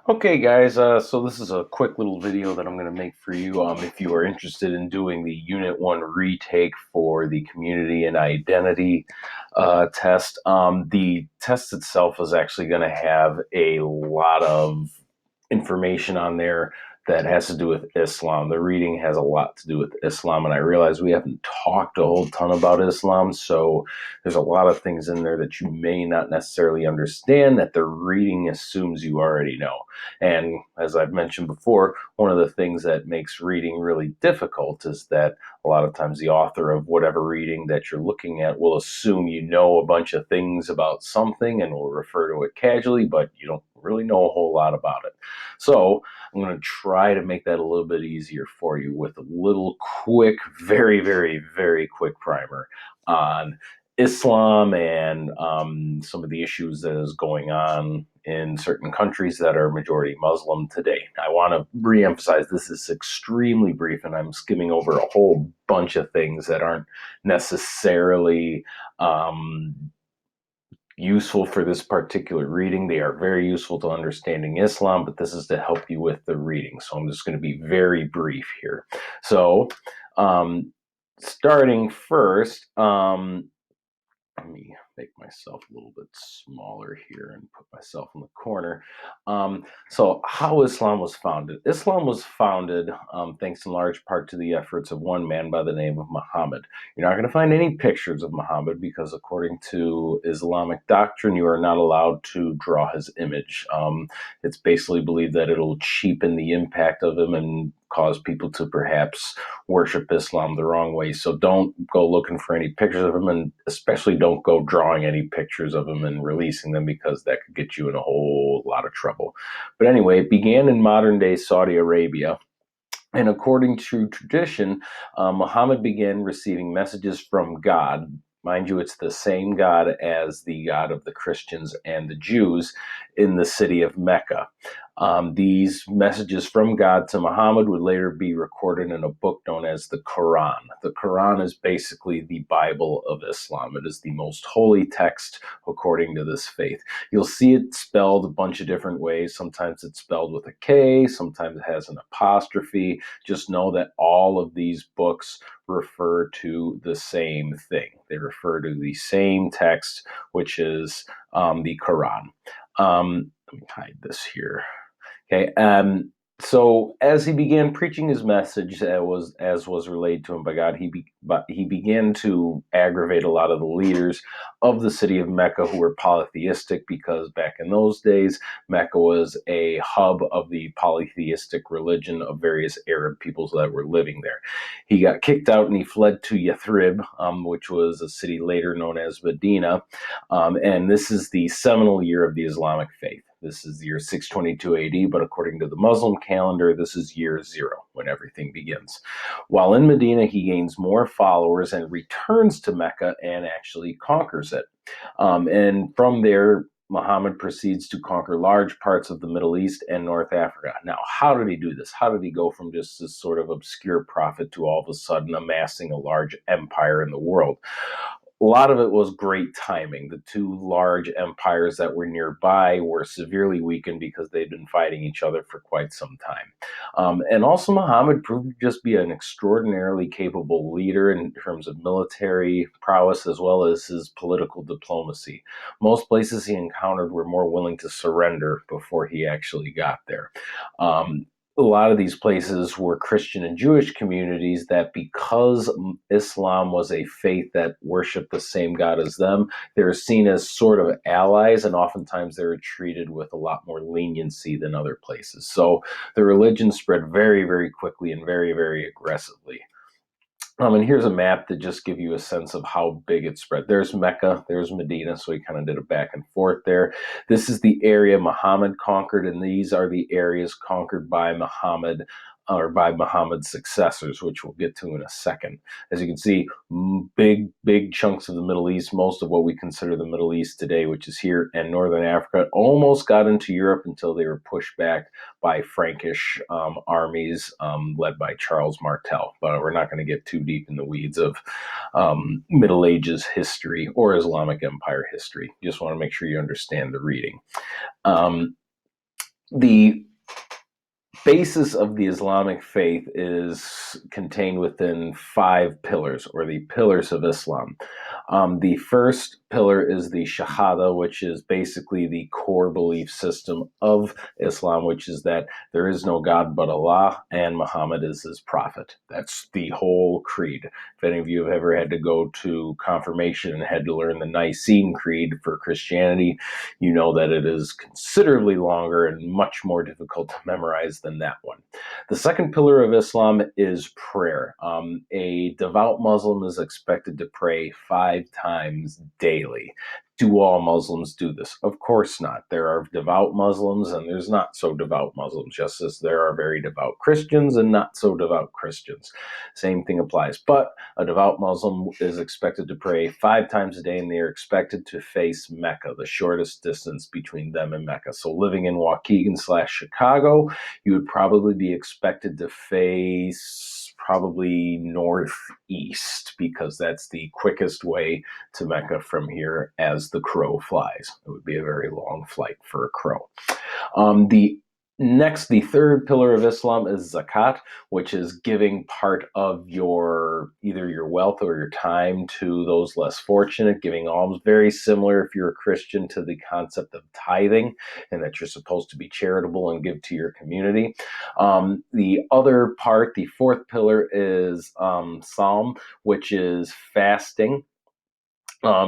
Okay, guys, so this is a quick little video that I'm going to make for you. If you are interested in doing the Unit 1 retake for the community and identity test, the test itself is actually going to have a lot of information on there that has to do with Islam. The reading has a lot to do with Islam, and I realize we haven't talked a whole ton about Islam, so there's a lot of things in there that you may not necessarily understand that the reading assumes you already know. And as I've mentioned before, one of the things that makes reading really difficult is that a lot of times the author of whatever reading that you're looking at will assume you know a bunch of things about something and will refer to it casually, but you don't really know a whole lot about it. So I'm going to try to make that a little bit easier for you with a little quick, very, very, very quick primer on Islam and some of the issues that is going on in certain countries that are majority Muslim today. I want to reemphasize this is extremely brief, and I'm skimming over a whole bunch of things that aren't necessarily useful for this particular reading. They are very useful to understanding Islam, but this is to help you with the reading. So I'm just going to be very brief here. So, starting first, let me make myself a little bit smaller here and put myself in the corner. So, how Islam was founded? Islam was founded thanks in large part to the efforts of one man by the name of Muhammad. You're not going to find any pictures of Muhammad because, according to Islamic doctrine, you are not allowed to draw his image. It's basically believed that it'll cheapen the impact of him and cause people to perhaps worship Islam the wrong way. So don't go looking for any pictures of him, and especially don't go drawing any pictures of him and releasing them because that could get you in a whole lot of trouble. But anyway, it began in modern day Saudi Arabia. And according to tradition, Muhammad began receiving messages from God. Mind you, it's the same God as the God of the Christians and the Jews in the city of Mecca. These messages from God to Muhammad would later be recorded in a book known as the Quran. The Quran is basically the Bible of Islam. It is the most holy text according to this faith. You'll see it spelled a bunch of different ways. Sometimes it's spelled with a K, sometimes it has an apostrophe. Just know that all of these books refer to the same thing. They refer to the same text, which is the Quran. Let me hide this here. Okay. So as he began preaching his message, as was relayed to him by God, he began to aggravate a lot of the leaders of the city of Mecca who were polytheistic, because back in those days, Mecca was a hub of the polytheistic religion of various Arab peoples that were living there. He got kicked out and he fled to Yathrib, which was a city later known as Medina, and this is the seminal year of the Islamic faith. This is the year 622 AD, but according to the Muslim calendar, this is year zero when everything begins. While in Medina, he gains more followers and returns to Mecca and actually conquers it. And from there, Muhammad proceeds to conquer large parts of the Middle East and North Africa. Now, how did he do this? How did he go from just this sort of obscure prophet to all of a sudden amassing a large empire in the world? A lot of it was great timing. The two large empires that were nearby were severely weakened because they'd been fighting each other for quite some time. And also, Muhammad proved to just be an extraordinarily capable leader in terms of military prowess as well as his political diplomacy. Most places he encountered were more willing to surrender before he actually got there. A lot of these places were Christian and Jewish communities that, because Islam was a faith that worshiped the same God as them, they were seen as sort of allies, and oftentimes they were treated with a lot more leniency than other places. So the religion spread very, very quickly and very, very aggressively. And here's a map that just give you a sense of how big it spread. There's Mecca, there's Medina, so we kind of did a back and forth there. This is the area Muhammad conquered, and these are the areas conquered by Muhammad or by Muhammad's successors, which we'll get to in a second. As you can see, big chunks of the Middle East, most of what we consider the Middle East today, which is here, and Northern Africa, almost got into Europe until they were pushed back by Frankish armies led by Charles Martel. But we're not going to get too deep in the weeds of Middle Ages history or Islamic Empire history. You just want to make sure you understand the reading. Um, The basis of the Islamic faith is contained within 5 pillars, or the pillars of Islam. The first pillar is the Shahada, which is basically the core belief system of Islam, which is that there is no God but Allah and Muhammad is his prophet. That's the whole creed. If any of you have ever had to go to confirmation and had to learn the Nicene Creed for Christianity, you know that it is considerably longer and much more difficult to memorize than that one. The second pillar of Islam is prayer. A devout Muslim is expected to pray 5 times daily. Do all Muslims do this? Of course not. There are devout Muslims and there's not so devout Muslims, just as there are very devout Christians and not so devout Christians. Same thing applies. But a devout Muslim is expected to pray 5 times a day, and they are expected to face Mecca, the shortest distance between them and Mecca. So living in Waukegan/Chicago, you would probably be expected to face probably northeast, because that's the quickest way to Mecca from here as the crow flies. It would be a very long flight for a crow. The third pillar of Islam is zakat, which is giving part of either your wealth or your time to those less fortunate, giving alms. Very similar, if you're a Christian, to the concept of tithing, and that you're supposed to be charitable and give to your community. The other part, the fourth pillar, is Psalm, which is fasting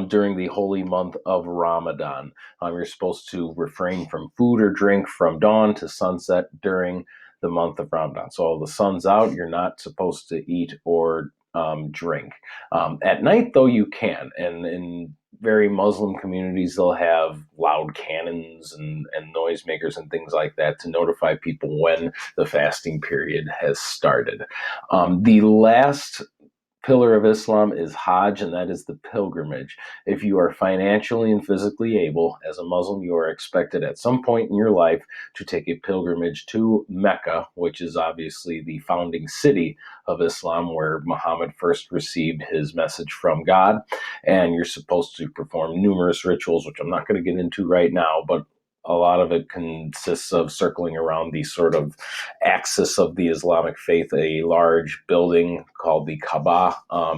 during the holy month of Ramadan. You're supposed to refrain from food or drink from dawn to sunset during the month of Ramadan. So while the sun's out, you're not supposed to eat or drink. At night, though, you can. And in very Muslim communities, they'll have loud cannons and noisemakers and things like that to notify people when the fasting period has started. The last pillar of Islam is Hajj, and that is the pilgrimage. If you are financially and physically able, as a Muslim, you are expected at some point in your life to take a pilgrimage to Mecca, which is obviously the founding city of Islam, where Muhammad first received his message from God. And you're supposed to perform numerous rituals, which I'm not going to get into right now, but a lot of it consists of circling around the sort of axis of the Islamic faith, a large building called the Kaaba.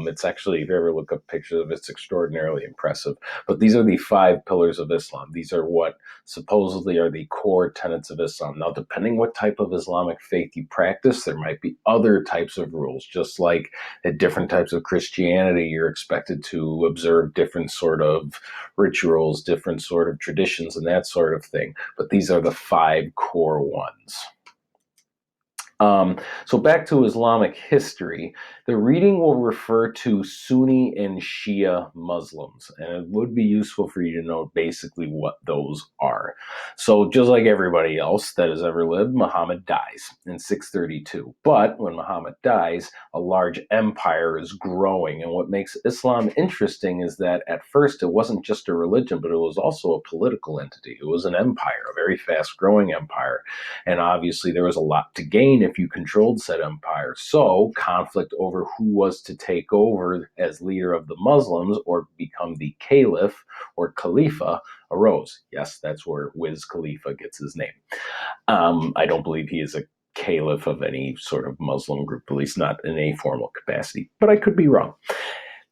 It's actually, if you ever look up pictures of it, it's extraordinarily impressive. But these are the 5 pillars of Islam. These are what supposedly are the core tenets of Islam. Now, depending what type of Islamic faith you practice, there might be other types of rules. Just like at different types of Christianity, you're expected to observe different sort of rituals, different sort of traditions, and that sort of thing. But these are the 5 core ones. So back to Islamic history, the reading will refer to Sunni and Shia Muslims, and it would be useful for you to know basically what those are. So just like everybody else that has ever lived, Muhammad dies in 632. But when Muhammad dies, a large empire is growing, and what makes Islam interesting is that at first it wasn't just a religion, but it was also a political entity. It was an empire, a very fast-growing empire, and obviously there was a lot to gain if you controlled said empire. So conflict over who was to take over as leader of the Muslims or become the caliph or khalifa arose. Yes, that's where Wiz Khalifa gets his name. I don't believe he is a caliph of any sort of Muslim group, at least not in a formal capacity, but I could be wrong.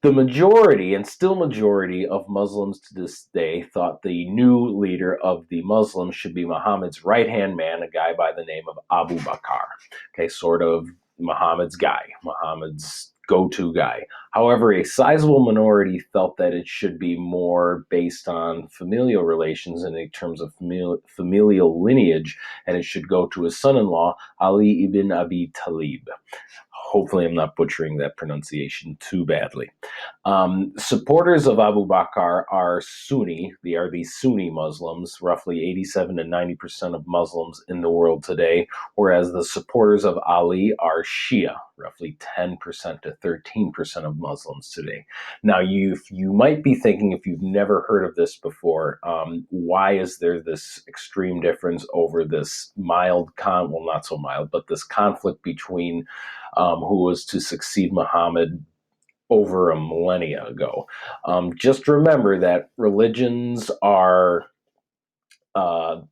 The majority, and still majority, of Muslims to this day thought the new leader of the Muslims should be Muhammad's right-hand man, a guy by the name of Abu Bakr. Okay, sort of Muhammad's guy, Muhammad's go-to guy. However, a sizable minority felt that it should be more based on familial relations and in terms of familial lineage, and it should go to his son-in-law, Ali ibn Abi Talib. Hopefully, I'm not butchering that pronunciation too badly. Supporters of Abu Bakr are Sunni. They are the Sunni Muslims, roughly 87 to 90% of Muslims in the world today, whereas the supporters of Ali are Shia, roughly 10% to 13% of Muslims today. Now, you might be thinking, if you've never heard of this before, why is there this extreme difference over this well, not so mild, but this conflict between who was to succeed Muhammad over a millennia ago. Just remember that religions are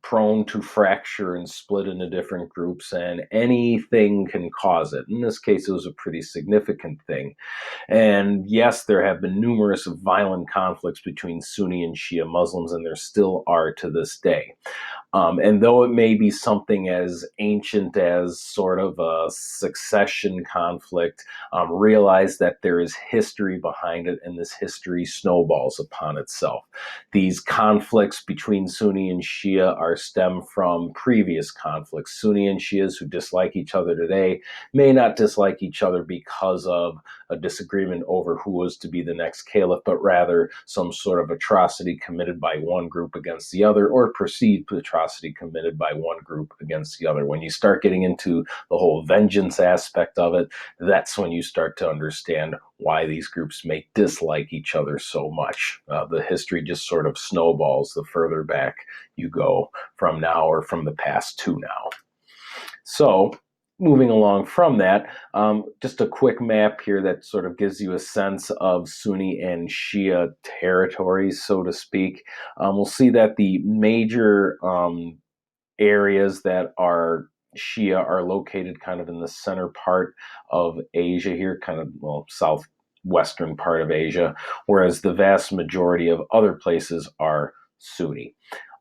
prone to fracture and split into different groups, and anything can cause it. In this case, it was a pretty significant thing. And yes, there have been numerous violent conflicts between Sunni and Shia Muslims, and there still are to this day. And though it may be something as ancient as sort of a succession conflict, realize that there is history behind it, and this history snowballs upon itself. These conflicts between Sunni and Shia are stem from previous conflicts. Sunni and Shias who dislike each other today may not dislike each other because of a disagreement over who was to be the next caliph, but rather some sort of atrocity committed by one group against the other, or perceived atrocity committed by one group against the other. When you start getting into the whole vengeance aspect of it, that's when you start to understand why these groups may dislike each other so much. The history just sort of snowballs the further back you go from now, or from the past to now. So, moving along from that, just a quick map here that sort of gives you a sense of Sunni and Shia territories, so to speak. We'll see that the major areas that are Shia are located kind of in the center part of Asia here, kind of, well, southwestern part of Asia, whereas the vast majority of other places are Sunni.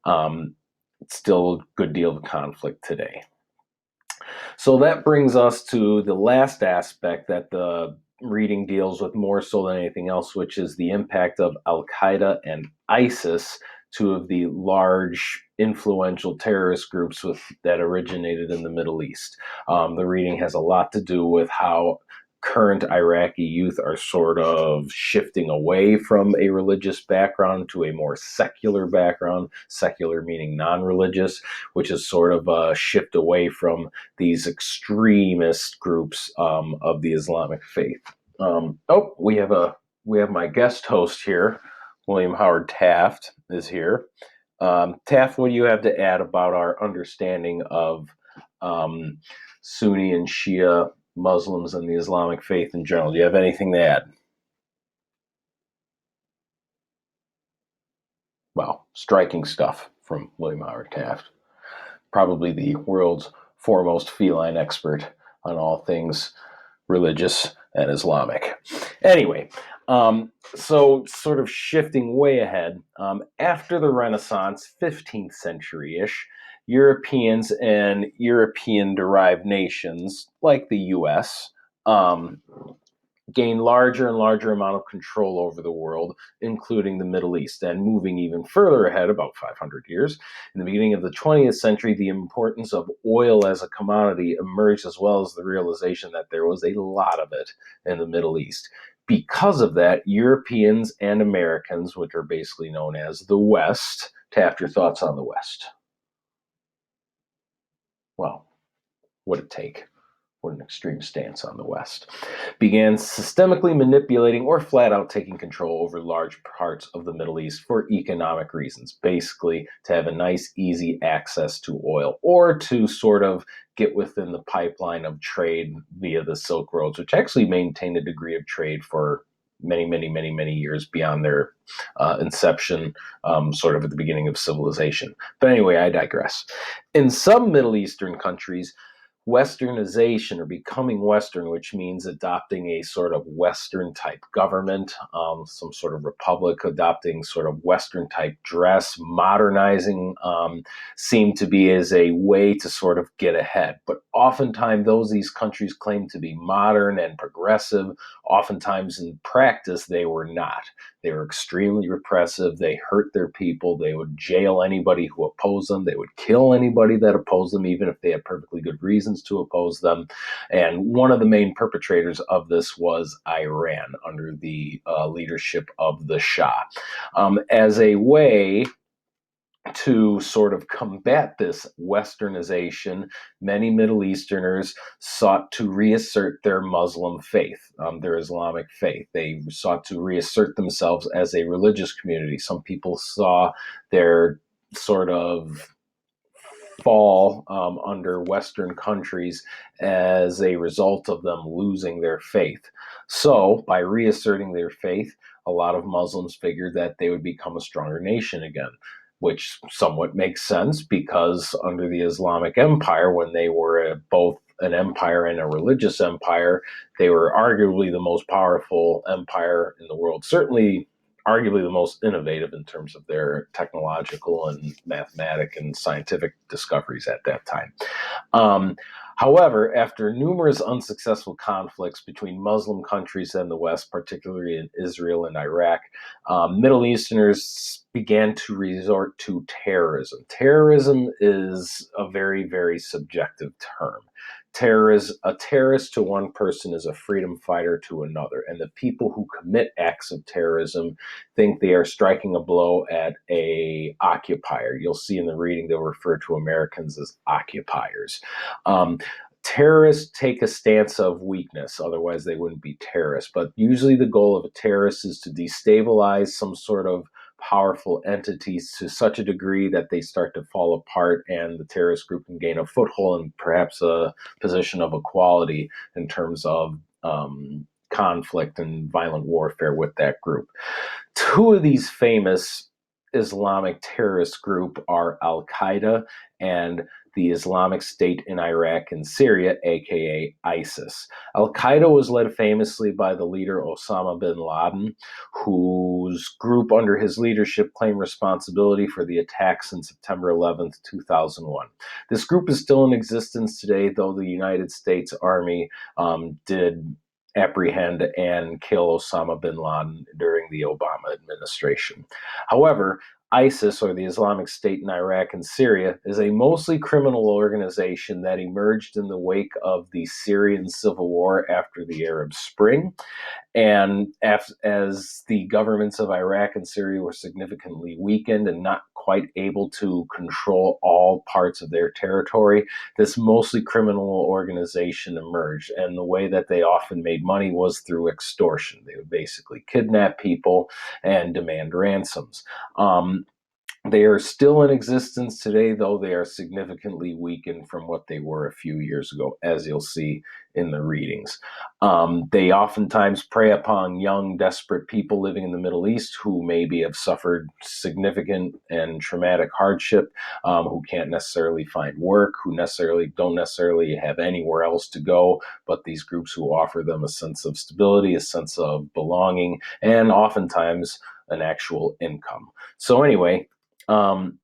It's still a good deal of conflict today. So that brings us to the last aspect that the reading deals with more so than anything else, which is the impact of Al Qaeda and ISIS, two of the large influential terrorist groups that originated in the Middle East. The reading has a lot to do with how current Iraqi youth are sort of shifting away from a religious background to a more secular background, secular meaning non-religious, which is sort of a shift away from these extremist groups of the Islamic faith. We have my guest host here. William Howard Taft is here. Taft, what do you have to add about our understanding of Sunni and Shia Muslims and the Islamic faith in general? Do you have anything to add? Well, striking stuff from William Howard Taft, probably the world's foremost feline expert on all things religious and Islamic. Anyway, so sort of shifting way ahead, after the Renaissance, 15th century-ish, Europeans and European-derived nations like the U.S. Gained larger and larger amount of control over the world, including the Middle East. And moving even further ahead, about 500 years, in the beginning of the 20th century, the importance of oil as a commodity emerged, as well as the realization that there was a lot of it in the Middle East. Because of that, Europeans and Americans, which are basically known as the West, Taft, your thoughts on the West? Well, what'd it take? What an extreme stance on the West, began systemically manipulating or flat out taking control over large parts of the Middle East for economic reasons, basically to have a nice, easy access to oil, or to sort of get within the pipeline of trade via the Silk Roads, which actually maintained a degree of trade for many, many, many, many years beyond their inception, sort of at the beginning of civilization. But anyway, I digress. In some Middle Eastern countries, Westernization, or becoming Western, which means adopting a sort of Western type government, some sort of republic, adopting sort of Western type dress, modernizing, seem to be as a way to sort of get ahead. But oftentimes these countries claim to be modern and progressive. Oftentimes in practice, they were not. They were extremely repressive. They hurt their people. They would jail anybody who opposed them. They would kill anybody that opposed them, even if they had perfectly good reasons to oppose them. And one of the main perpetrators of this was Iran, under the leadership of the Shah. As a way to sort of combat this Westernization, many Middle Easterners sought to reassert their Muslim faith, their Islamic faith. They sought to reassert themselves as a religious community. Some people saw their sort of fall under Western countries as a result of them losing their faith. So, by reasserting their faith, a lot of Muslims figured that they would become a stronger nation again. which somewhat makes sense because under the Islamic Empire, when they were both an empire and a religious empire, they were arguably the most powerful empire in the world. Certainly, arguably the most innovative in terms of their technological and mathematic and scientific discoveries at that time. Um, However, after numerous unsuccessful conflicts between Muslim countries and the West, particularly in Israel and Iraq, Middle Easterners began to resort to terrorism. Terrorism is a very, very subjective term. A terrorist to one person is a freedom fighter to another, and the people who commit acts of terrorism think they are striking a blow at a occupier. You'll see in the reading they'll refer to Americans as occupiers. Um, Terrorists take a stance of weakness, otherwise they wouldn't be terrorists. But usually the goal of a terrorist is to destabilize some sort of powerful entities to such a degree that they start to fall apart and the terrorist group can gain a foothold and perhaps a position of equality in terms of conflict and violent warfare with that group. Two of these famous Islamic terrorist group are Al Qaeda and the Islamic State in Iraq and Syria, aka ISIS. Al Qaeda was led famously by the leader Osama bin Laden, whose group under his leadership claimed responsibility for the attacks on September 11th, 2001. This group is still in existence today, though the United States Army did apprehend and kill Osama bin Laden during the Obama administration. However, ISIS, or the Islamic State in Iraq and Syria, is a mostly criminal organization that emerged in the wake of the Syrian civil war after the Arab Spring. And as the governments of Iraq and Syria were significantly weakened and not quite able to control all parts of their territory, this mostly criminal organization emerged. And the way that they often made money was through extortion. They would basically kidnap people and demand ransoms. They are still in existence today, though they are significantly weakened from what they were a few years ago, as you'll see in the readings. They oftentimes prey upon young, desperate people living in the Middle East who maybe have suffered significant and traumatic hardship, who can't necessarily find work, who don't necessarily have anywhere else to go, but these groups who offer them a sense of stability, a sense of belonging, and oftentimes an actual income. So anyway, um,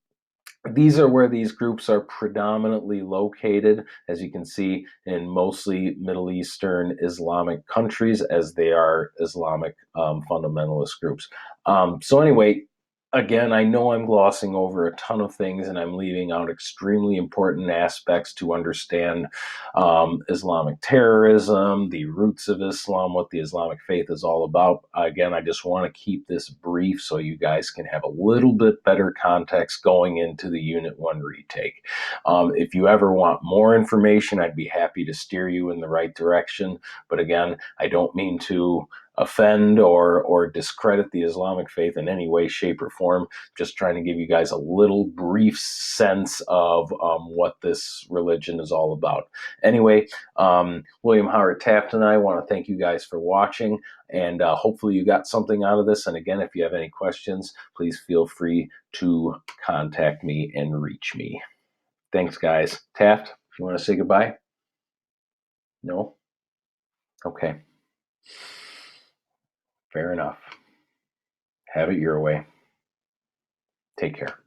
these are where these groups are predominantly located, as you can see, in mostly Middle Eastern Islamic countries, as they are Islamic fundamentalist groups. So anyway, again, I know I'm glossing over a ton of things and I'm leaving out extremely important aspects to understand Islamic terrorism, the roots of Islam, what the Islamic faith is all about. Again, I just want to keep this brief so you guys can have a little bit better context going into the Unit 1 retake. If you ever want more information, I'd be happy to steer you in the right direction. But again, I don't mean to offend or discredit the Islamic faith in any way, shape, or form. Just trying to give you guys a little brief sense of what this religion is all about. Anyway, William Howard Taft and I want to thank you guys for watching, and hopefully you got something out of this. And again, if you have any questions, please feel free to contact me and reach me. Thanks, guys. Taft, if you want to say goodbye? No? Okay. Fair enough. Have it your way. Take care.